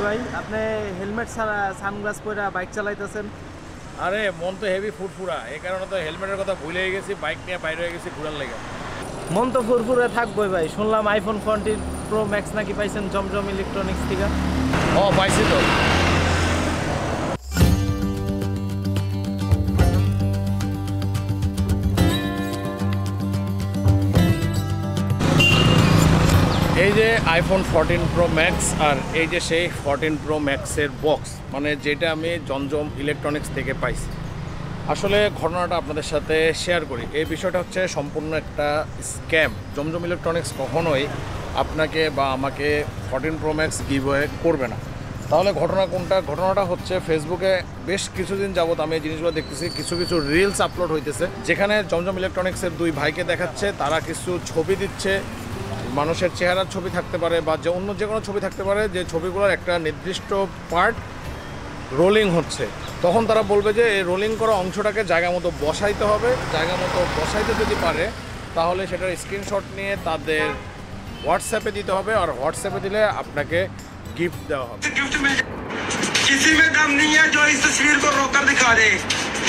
ভাই, আপনি হেলমেট ছাড়া সানগ্লাস পরে বাইক চালাইতেছেন। আরে মন তো হেভি ফুরফুরা, এই কারণে তো হেলমেটের কথা ভুলে গেছি, বাইক নিয়ে বাইরে হয়ে গেছি ঘোরার লেগে। মন তো ফুরফুরে থাকবোই ভাই। শুনলাম আইফোন 14 প্রো ম্যাক্স নাকি পাইছেন জমজম ইলেকট্রনিক্স থেকে। পাইছি তো। এই যে আইফোন 14 প্রো ম্যাক্স আর এই যে সেই 14 প্রো ম্যাক্সের বক্স, মানে যেটা আমি জমজম ইলেকট্রনিক্স থেকে পাইছি। আসলে ঘটনাটা আপনাদের সাথে শেয়ার করি। এই বিষয়টা হচ্ছে সম্পূর্ণ একটা স্ক্যাম। জমজম ইলেকট্রনিক্স কখনোই আপনাকে বা আমাকে 14 প্রো ম্যাক্স গিভওয়ে করবে না। তাহলে ঘটনা কোনটা? ঘটনাটা হচ্ছে ফেসবুকে বেশ কিছুদিন যাবত আমি এই জিনিসগুলো দেখতেছি, কিছু কিছু রিলস আপলোড হইতেছে যেখানে জমজম ইলেকট্রনিক্সের দুই ভাইকে দেখাচ্ছে, তারা কিছু ছবি দিচ্ছে, মানুষের চেহারার ছবি থাকতে পারে বা যে অন্য যে কোনো ছবি থাকতে পারে, যে ছবিগুলোর একটা নির্দিষ্ট পার্ট রোলিং হচ্ছে। তখন তারা বলবে যে এই রোলিং করা অংশটাকে জায়গা মতো বসাইতে হবে, জায়গা মতো বসাইতে যদি পারে তাহলে সেটার স্ক্রিনশট নিয়ে তাদের হোয়াটসঅ্যাপে দিতে হবে, আর হোয়াটসঅ্যাপে দিলে আপনাকে गिफ्ट দেওয়া হবে। किसी में दम नहीं है जो इस तस्वीर को रोकर दिखा दे,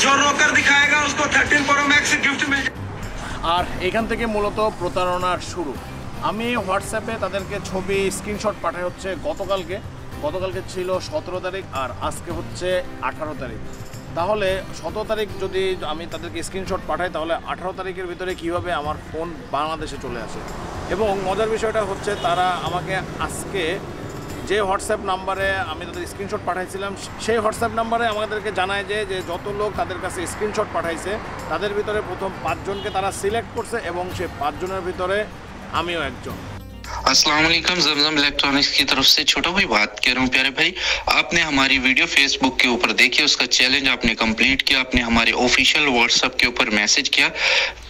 जो रोकर दिखाएगा उसको 13 प्रो मैक्स गिफ्ट मिल। আর এখান থেকে মূলত প্রতারণার শুরু। আমি হোয়াটসঅ্যাপে তাদেরকে ছবি স্ক্রিনশট পাঠাই হচ্ছে গতকালকে ছিল 17 তারিখ আর আজকে হচ্ছে 18 তারিখ। তাহলে 17 তারিখ যদি আমি তাদেরকে স্ক্রিনশট পাঠাই তাহলে 18 তারিখের ভিতরে কিভাবে আমার ফোন বাংলাদেশে চলে আসে। এবং মজার বিষয়টা হচ্ছে তারা আমাকে আজকে যে হোয়াটসঅ্যাপ নাম্বারে আমি তাদের স্ক্রিনশট পাঠাইছিলাম সেই হোয়াটসঅ্যাপ নাম্বারে আমাদেরকে জানায় যে যত লোক তাদের কাছে স্ক্রিনশট পাঠাইছে তাদের ভিতরে প্রথম 5 জনকে তারা সিলেক্ট করছে এবং সেই 5 জনের ভিতরে আমিও একজন। अस्सलाम वालेकुम, जमजम इलेक्ट्रॉनिक्स की तरफ से छोटा भाई बात कर रहा हूँ। प्यारे भाई, आपने हमारी वीडियो फेसबुक के ऊपर देखी, उसका चैलेंज आपने कंप्लीट किया, आपने हमारे ऑफिशियल व्हाट्सएप के ऊपर मैसेज किया।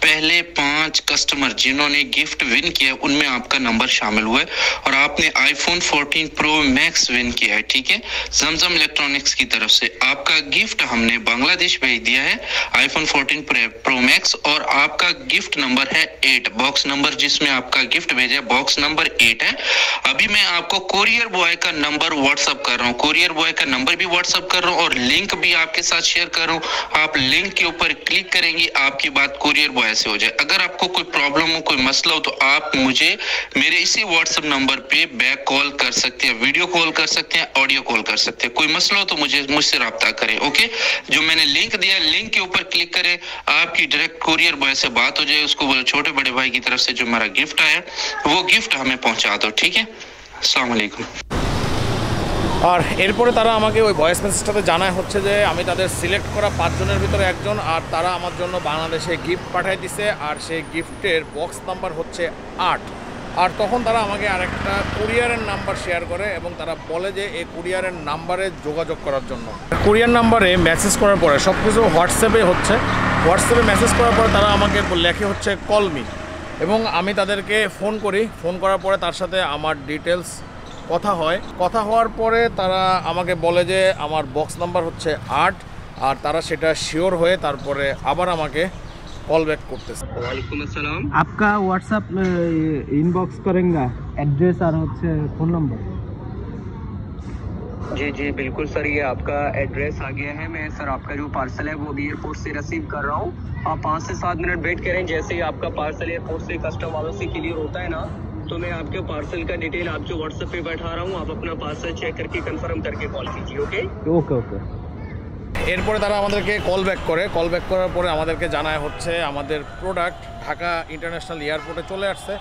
पहले 5 कस्टमर जिन्होंने गिफ्ट विन किया उनमें आपका नंबर शामिल हुआ है और आपने आईफोन 14 प्रो मैक्स विन किया है। ठीक है, जमजम इलेक्ट्रॉनिक्स की तरफ से आपका गिफ्ट हमने बांग्लादेश भेज दिया है, आईफोन 14 प्रो मैक्स, और आपका गिफ्ट नंबर है 8। बॉक्स नंबर जिसमें आपका गिफ्ट भेजा है बॉक्स नंबर 8 है। अभी मैं आपको कोरियर बॉय का नंबर व्हाट्सएप कर रहा हूँ, कोरियर बॉय का नंबर भी व्हाट्सएप कर रहा हूँ और लिंक भी आपके साथ शेयर कर रहा हूँ। आप लिंक के ऊपर क्लिक करेंगे, आपकी बात कोरियर बॉय से हो जाए। अगर आपको कोई प्रॉब्लम हो, कोई मसला हो, तो आप मुझे मेरे इसी व्हाट्सएप नंबर पे बैक कॉल कर सकते हैं, वीडियो कॉल कर सकते हैं, ऑडियो कॉल कर सकते हैं। कोई मसला हो तो मुझसे रब्ता करें। ओके, जो मैंने लिंक दिया लिंक के ऊपर क्लिक करें, आपकी डायरेक्ट कोरियर बॉय से बात हो जाए, उसको बोलो छोटे बड़े भाई की तरफ से जो मेरा गिफ्ट आया वो गिफ्ट हमें पहुंचा दो। ठीक है, अस्सलाम वालेकुम। আর এরপরে তারা আমাকে ওই ভয়েস মেসেজটাতে জানায় হচ্ছে যে আমি তাদের সিলেক্ট করা 5 জনের ভিতরে একজন, আর তারা আমার জন্য বাংলাদেশে গিফট পাঠিয়ে দিছে, আর সেই গিফটের বক্স নাম্বার হচ্ছে 8। আর তখন তারা আমাকে আরেকটা কুরিয়ারের নাম্বার শেয়ার করে এবং তারা বলে যে এই কুরিয়ারের নাম্বারে যোগাযোগ করার জন্য। কুরিয়ার নাম্বারে মেসেজ করার পরে সব কিছু হোয়াটসঅ্যাপে হচ্ছে, হোয়াটসঅ্যাপে মেসেজ করার পরে তারা আমাকে লেখে হচ্ছে কল মি, এবং আমি তাদেরকে ফোন করি। ফোন করার পরে তার সাথে আমার ডিটেলস কথা হয়, কথা হওয়ার পরে তারা আমাকে বলে যে আমার বক্স নাম্বার হচ্ছে 8, আর তারা সেটা শিওর হয়ে তারপরে আবার আমাকে कॉल बैक করতেছে। वालेकुम अस्सलाम। आपका व्हाट्सएप इनबॉक्स करेंगे एड्रेस और होচ্ছে फोन नंबर। जी जी बिल्कुल सर, ये आपका एड्रेस आ गया है। मैं सर आपका जो पार्सल है वो भी एयरपोर्ट से रिसीव कर रहा हूँ। आप 5 से 7 मिनट वेट करें। जैसे ही आपका पार्सल एयरपोर्ट से कस्टम वालों से क्लियर होता है ना, तो मैं आपके पार्सल का डिटेल आप जो व्हाट्सएप पे बैठा रहा हूँ, आप अपना पार्सल चेक करके कंफर्म करके कॉल कीजिए। Okay okay okay. এরপরে তারা আমাদেরকে কল ব্যাক করে, কল ব্যাক করার পরে আমাদেরকে জানায় হচ্ছে আমাদের প্রোডাক্ট ঢাকা ইন্টারন্যাশনাল এয়ারপোর্টে চলে আসছে।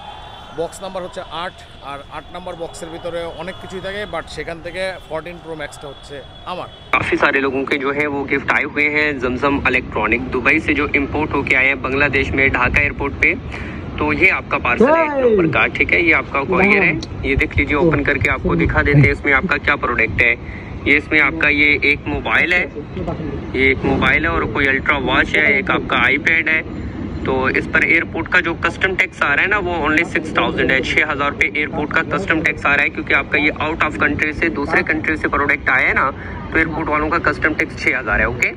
বক্স নাম্বার হচ্ছে 8, আর 8 নাম্বার বক্সের ভিতরে অনেক কিছুই থাকে, বাট সেখান থেকে 14 प्रो मैक्सটা হচ্ছে আমার। काफ़ी सारे लोगों के जो है वो गिफ्ट आए हुए हैं जमजम इलेक्ट्रॉनिक दुबई से जो इम्पोर्ट होके आए हैं बांग्लादेश में ढाका एयरपोर्ट पे। तो ये आपका पार्सल है एक नंबर का। ठीक है, ये आपका कोरियर है, ये देख लीजिए, ओपन करके आपको दिखा देते हैं इसमें आपका क्या प्रोडक्ट है। ये इसमें आपका ये एक मोबाइल है, ये एक मोबाइल है और कोई अल्ट्रा वॉच है, एक आपका आईपैड है। तो इस पर एयरपोर्ट का जो कस्टम टैक्स आ रहा है ना वो ओनली 6000 है, 6000 पे एयरपोर्ट का कस्टम टैक्स आ रहा है, क्योंकि आपका ये आउट ऑफ कंट्री से दूसरे कंट्री से प्रोडक्ट आया है ना, तो एयरपोर्ट वालों का कस्टम टैक्स 6000 है। ओके,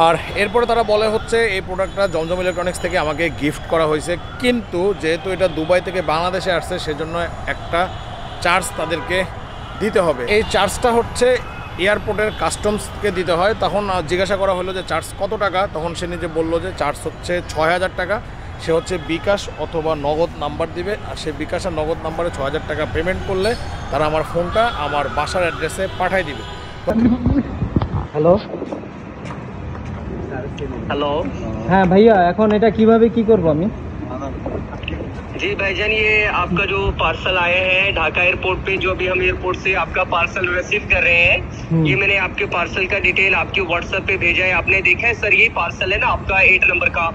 আর এরপরে তারা বলে হচ্ছে এই প্রোডাক্টটা জমজম ইলেকট্রনিক্স থেকে আমাকে গিফট করা হয়েছে, কিন্তু যেহেতু এটা দুবাই থেকে বাংলাদেশে আসছে সেজন্য একটা চার্জ তাদেরকে দিতে হবে। এই চার্জটা হচ্ছে এয়ারপোর্টের কাস্টমসকে দিতে হয়। তখন জিজ্ঞাসা করা হলো যে চার্জ কত টাকা, তখন সে নিজে বললো যে চার্জ হচ্ছে 6000 টাকা। সে হচ্ছে বিকাশ অথবা নগদ নাম্বার দিবে, আর সে বিকাশ আর নগদ নাম্বারে 6000 টাকা পেমেন্ট করলে তারা আমার ফোনটা আমার বাসার অ্যাড্রেসে পাঠিয়ে দিবে। হ্যালো, हेलो হ্যাঁ ভাইয়া, এখন এটা কিভাবে কি করব আমি? जी भाईजान, ये आपका जो पार्सल आया है ढाका एयरपोर्ट पे, जो अभी हम एयरपोर्ट से आपका पार्सल रिसीव कर रहे हैं, ये मैंने आपके पार्सल का डिटेल आपके व्हाट्सएप पे भेजा है। आपने देखा है सर? ये पार्सल है ना आपका 8 नंबर का।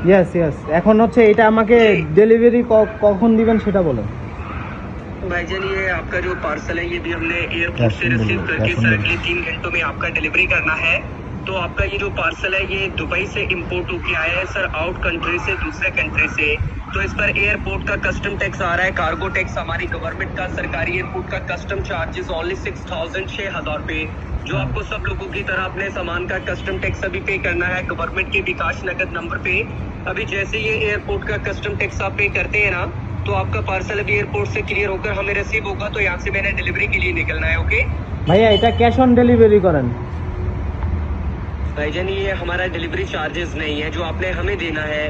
ইয়েস ইয়েস, এখন হচ্ছে এটা আমাকে ডেলিভারি কখন দিবেন সেটা বলেন। भाईजान, ये आपका जो पार्सल है ये भी हमने एयरपोर्ट से रिसीव करके सर अगले 3 घंटों में आपका डिलीवरी करना है। तो आपका ये जो पार्सल है ये दुबई से इंपोर्ट होके आया है सर, आउट कंट्री से, दूसरे कंट्री से। तो इस पर एयरपोर्ट का कस्टम टैक्स आ रहा है, कार्गो टैक्स हमारी गवर्नमेंट का, सरकारी एयरपोर्ट का कस्टम चार्जेस ओनली 6000 रुपए, जो आपको सब लोगों की तरह अपने सामान का कस्टम टैक्स अभी पे करना है गवर्नमेंट के विकास नगद नंबर पे। अभी जैसे ये एयरपोर्ट का कस्टम टैक्स आप पे करते हैं ना, तो आपका पार्सल अभी एयरपोर्ट से क्लियर होकर हमें रिसीव होगा, तो यहाँ से मैंने डिलीवरी के लिए निकलना है। ओके ভাইয়া, এটা ক্যাশ অন ডেলিভারি করেন। भाईजान, ये हमारा डिलीवरी चार्जेस नहीं है, जो आपने हमें देना है।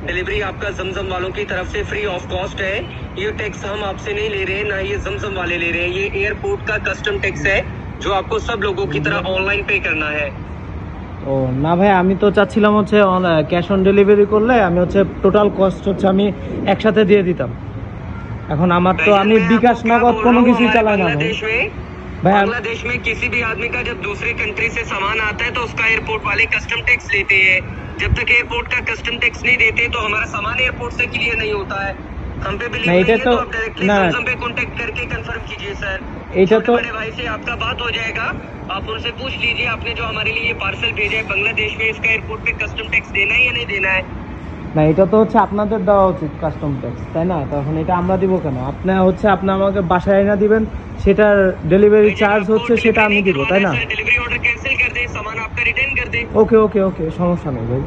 डिलीवरी आपका जमजम वालों की तरफ से फ्री ऑफ कॉस्ट है। ये टैक्स हम आपसे नहीं ले रहे हैं, ना ये जमजम वाले ले रहे हैं। ये एयरपोर्ट का कस्टम टैक्स है, जो आपको सब लोगों की तरह ऑनलाइन पे करना है। ও না ভাই, আমি তো চাচ্ছিলাম হচ্ছে ক্যাশ অন ডেলিভারি করলে আমি হচ্ছে টোটাল কস্ট হচ্ছে আমি একসাথে দিয়ে দিতাম। এখন আমার তো আমি বিকাশ নগদ কোনো কিছু চালাই না ভাই। बांग्लादेश में किसी भी आदमी का जब दूसरे कंट्री से सामान आता है तो उसका एयरपोर्ट वाले कस्टम टैक्स लेते हैं। जब तक एयरपोर्ट का कस्टम टैक्स नहीं देते तो हमारा सामान एयरपोर्ट से क्लियर नहीं होता है। हम पे बिलीव नहीं है तो आप डायरेक्टली जमजम पे कांटेक्ट करके कंफर्म कीजिए सर। तो बड़े भाई से आपका बात हो जाएगा, आप उनसे पूछ लीजिए आपने जो हमारे लिए ये पार्सल भेजा है बांग्लादेश में, इसका एयरपोर्ट पे कस्टम टैक्स देना है या नहीं देना है। না, এটা তো হচ্ছে আপনাদের দেওয়া উচিত কাস্টম ট্যাক্স, তাই না? তখন এটা আমরা দিব কেন? আপনি হচ্ছে আপনি আমাকে বাসায় এনে দিবেন, সেটার ডেলিভারি চার্জ হচ্ছে সেটা আমি দিব, তাই না? डिलीवरी ऑर्डर कैंसिल कर दे, सामान आपका रिटर्न कर दे। ওকে ওকে ওকে, সমস্যা নেই ভাই।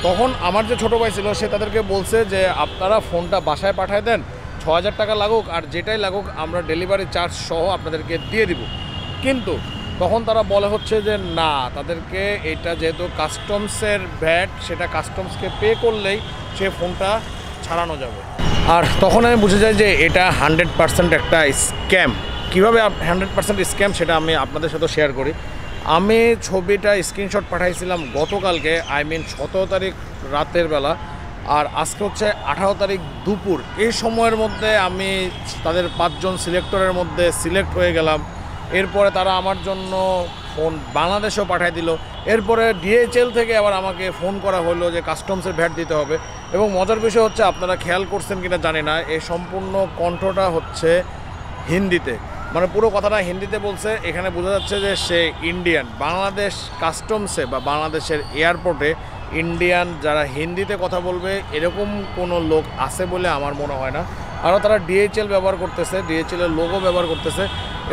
তখন আমার যে ছোটো ভাই ছিল সে তাদেরকে বলছে যে আপনারা ফোনটা বাসায় পাঠিয়ে দেন, 6000 টাকা লাগুক আর যেটাই লাগুক আমরা ডেলিভারি চার্জ সহ আপনাদেরকে দিয়ে দিব। কিন্তু তখন তারা বলে হচ্ছে যে না, তাদেরকে এটা যেহেতু কাস্টমসের ভ্যাট, সেটা কাস্টমসকে পে করলেই সে ফোনটা ছাড়ানো যাবে। আর তখন আমি বুঝে যাই যে এটা 100% একটা স্ক্যাম। কীভাবে 100% স্ক্যাম সেটা আমি আপনাদের সাথে শেয়ার করি। আমি ছবিটা স্ক্রিনশট পাঠাইছিলাম গতকালকে, আই মিন 17 তারিখ রাতের বেলা, আর আজকে হচ্ছে 18 তারিখ দুপুর। এই সময়ের মধ্যে আমি তাদের 5 জন সিলেক্টরের মধ্যে সিলেক্ট হয়ে গেলাম। এরপরে তারা আমার জন্য ফোন বাংলাদেশেও পাঠিয়ে দিল। এরপরে ডিএইচএল থেকে আবার আমাকে ফোন করা হলো যে কাস্টমসের ভ্যাট দিতে হবে। এবং মজার বিষয় হচ্ছে, আপনারা খেয়াল করছেন কিনা জানি না, এই সম্পূর্ণ কণ্ঠটা হচ্ছে হিন্দিতে, মানে পুরো কথাটা হিন্দিতে বলছে। এখানে বোঝা যাচ্ছে যে সে ইন্ডিয়ান। বাংলাদেশ কাস্টমসে বা বাংলাদেশের এয়ারপোর্টে ইন্ডিয়ান যারা হিন্দিতে কথা বলবে এরকম কোনো লোক আছে বলে আমার মনে হয় না। আরও তারা ডিএইচএল ব্যবহার করতেছে, ডিএইচএলের লোগো ব্যবহার করতেছে।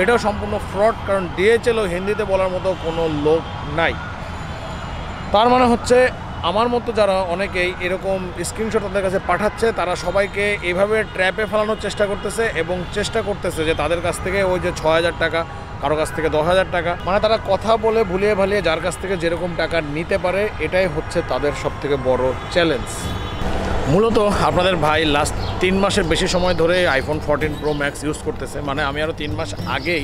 এটাও সম্পূর্ণ ফ্রড, কারণ ডিএইচএলও হিন্দিতে বলার মতো কোনো লোক নাই। তার মানে হচ্ছে আমার মতো যারা অনেকেই এরকম স্ক্রিনশট তাদের কাছে পাঠাচ্ছে, তারা সবাইকে এইভাবে ট্র্যাপে ফেলানোর চেষ্টা করতেছে এবং চেষ্টা করতেছে যে তাদের কাছ থেকে ওই যে 6000 টাকা, কারো কাছ থেকে 10,000 টাকা, মানে তারা কথা বলে ভুলিয়ে ভালিয়ে যার কাছ থেকে যেরকম টাকা নিতে পারে, এটাই হচ্ছে তাদের সবথেকে বড় চ্যালেঞ্জ। মূলত আপনাদের ভাই লাস্ট 3 মাসের বেশি সময় ধরে আইফোন 14 প্রো ম্যাক্স ইউজ করতেছে। মানে আমি আরও 3 মাস আগেই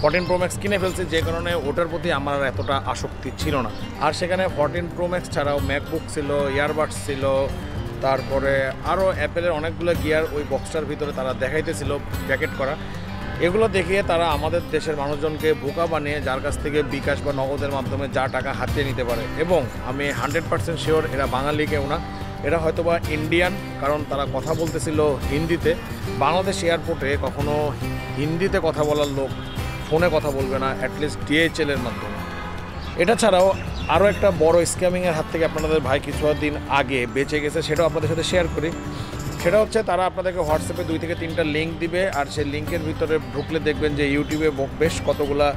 14 প্রো ম্যাক্স কিনে ফেলছি, যে কারণে ওটার প্রতি আমার আর এতটা আসক্তি ছিল না। আর সেখানে 14 প্রো ম্যাক্স ছাড়াও ম্যাকবুক ছিল, ইয়ারবাডস ছিল, তারপরে আরও অ্যাপেলের অনেকগুলো গিয়ার ওই বক্সটার ভিতরে তারা দেখাইতেছিল প্যাকেট করা। এগুলো দেখিয়ে তারা আমাদের দেশের মানুষজনকে বোকা বানিয়ে যার কাছ থেকে বিকাশ বা নগদের মাধ্যমে যা টাকা হাতিয়ে নিতে পারে। এবং আমি 100% শিওর এরা বাঙালি কেউ না, এরা হয়তোবা ইন্ডিয়ান, কারণ তারা কথা বলতেছিল হিন্দিতে। বাংলাদেশ এয়ারপোর্টে কখনো হিন্দিতে কথা বলার লোক ফোনে কথা বলবে না, অ্যাটলিস্ট ডিএইচএলের মাধ্যমে। এটা ছাড়াও আরও একটা বড় স্ক্যামিংয়ের হাত থেকে আপনাদের ভাই কিছুদিন আগে বেঁচে গেছে, সেটাও আপনাদের সাথে শেয়ার করি। সেটা হচ্ছে তারা আপনাদেরকে হোয়াটসঅ্যাপে 2 থেকে 3টা লিঙ্ক দিবে, আর সেই লিঙ্কের ভিতরে ঢুকলে দেখবেন যে ইউটিউবে বেশ কতগুলা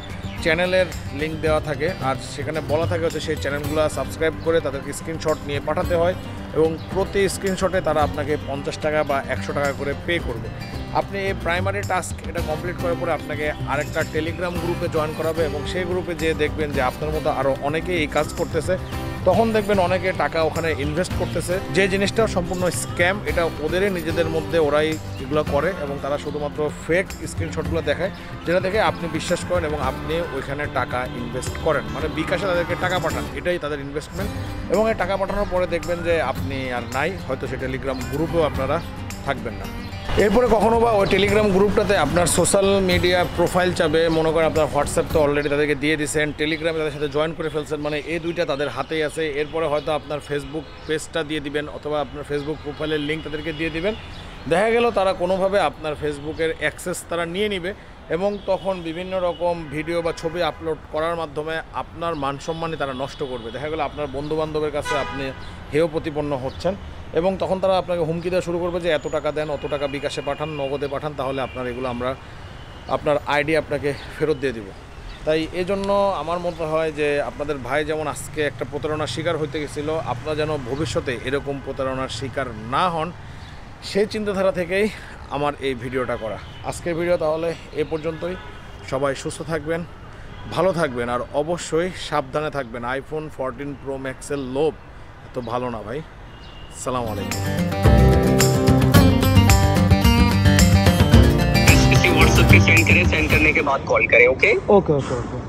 চ্যানেলের লিঙ্ক দেওয়া থাকে, আর সেখানে বলা থাকে হচ্ছে সেই চ্যানেলগুলো সাবস্ক্রাইব করে তাদেরকে স্ক্রিনশট নিয়ে পাঠাতে হয় এবং প্রতি স্ক্রিনশটে তারা আপনাকে 50 টাকা বা 100 টাকা করে পে করবে। আপনি এই প্রাইমারি টাস্ক এটা কমপ্লিট করার পরে আপনাকে আরেকটা টেলিগ্রাম গ্রুপে জয়েন করাবে এবং সেই গ্রুপে যেয়ে দেখবেন যে আপনার মতো আরও অনেকে এই কাজ করতেছে। তখন দেখবেন অনেকে টাকা ওখানে ইনভেস্ট করতেছে, যে জিনিসটা সম্পূর্ণ স্ক্যাম। এটা ওদেরই নিজেদের মধ্যে ওরাই এগুলো করে এবং তারা শুধুমাত্র ফেক স্ক্রিনশটগুলো দেখায়, যেটা দেখে আপনি বিশ্বাস করেন এবং আপনি ওইখানে টাকা ইনভেস্ট করেন, মানে বিকাশে তাদেরকে টাকা পাঠান, এটাই তাদের ইনভেস্টমেন্ট। এবং এই টাকা পাঠানোর পরে দেখবেন যে আপনি আর নাই, হয়তো সে টেলিগ্রাম গ্রুপেও আপনারা থাকবেন না। এরপরে কখনো বা ওই টেলিগ্রাম গ্রুপটাতে আপনার সোশ্যাল মিডিয়া প্রোফাইল চাবে, মনে করেন আপনার হোয়াটসঅ্যাপ তো অলরেডি তাদেরকে দিয়ে দিয়েছেন, টেলিগ্রামে তাদের সাথে জয়েন করে ফেলছেন, মানে এই দুইটা তাদের হাতেই আছে। এরপরে হয়তো আপনার ফেসবুক পেজটা দিয়ে দিবেন অথবা আপনার ফেসবুক প্রোফাইলের লিঙ্ক তাদেরকে দিয়ে দিবেন। দেখা গেল তারা কোনোভাবে আপনার ফেসবুকের অ্যাক্সেস তারা নিয়ে নিবে এবং তখন বিভিন্ন রকম ভিডিও বা ছবি আপলোড করার মাধ্যমে আপনার মানসম্মানই তারা নষ্ট করবে। দেখা গেল আপনার বন্ধুবান্ধবের কাছে আপনি হেয় প্রতিপন্ন হচ্ছেন এবং তখন তারা আপনাকে হুমকি দেওয়া শুরু করবে যে এত টাকা দেন, অত টাকা বিকাশে পাঠান, নগদে পাঠান, তাহলে আপনার এগুলো আমরা আপনার আইডি আপনাকে ফেরত দিয়ে দিব। তাই এজন্য আমার মনে হয় যে আপনাদের ভাই যেমন আজকে একটা প্রতারণার শিকার হইতে গেছিলো, আপনারা যেন ভবিষ্যতে এরকম প্রতারণার শিকার না হন, সেই চিন্তাধারা থেকেই আমার এই ভিডিওটা করা। আজকের ভিডিও তাহলে এ পর্যন্তই। সবাই সুস্থ থাকবেন, ভালো থাকবেন আর অবশ্যই সাবধানে থাকবেন। আইফোন 14 প্রো ম্যাক্সের লোভ এত ভালো না ভাই। আসসালামু আলাইকুম। व्हाट्सएप पे सेंड करें, सेंड करने के बाद कॉल करें। Okay okay okay okay.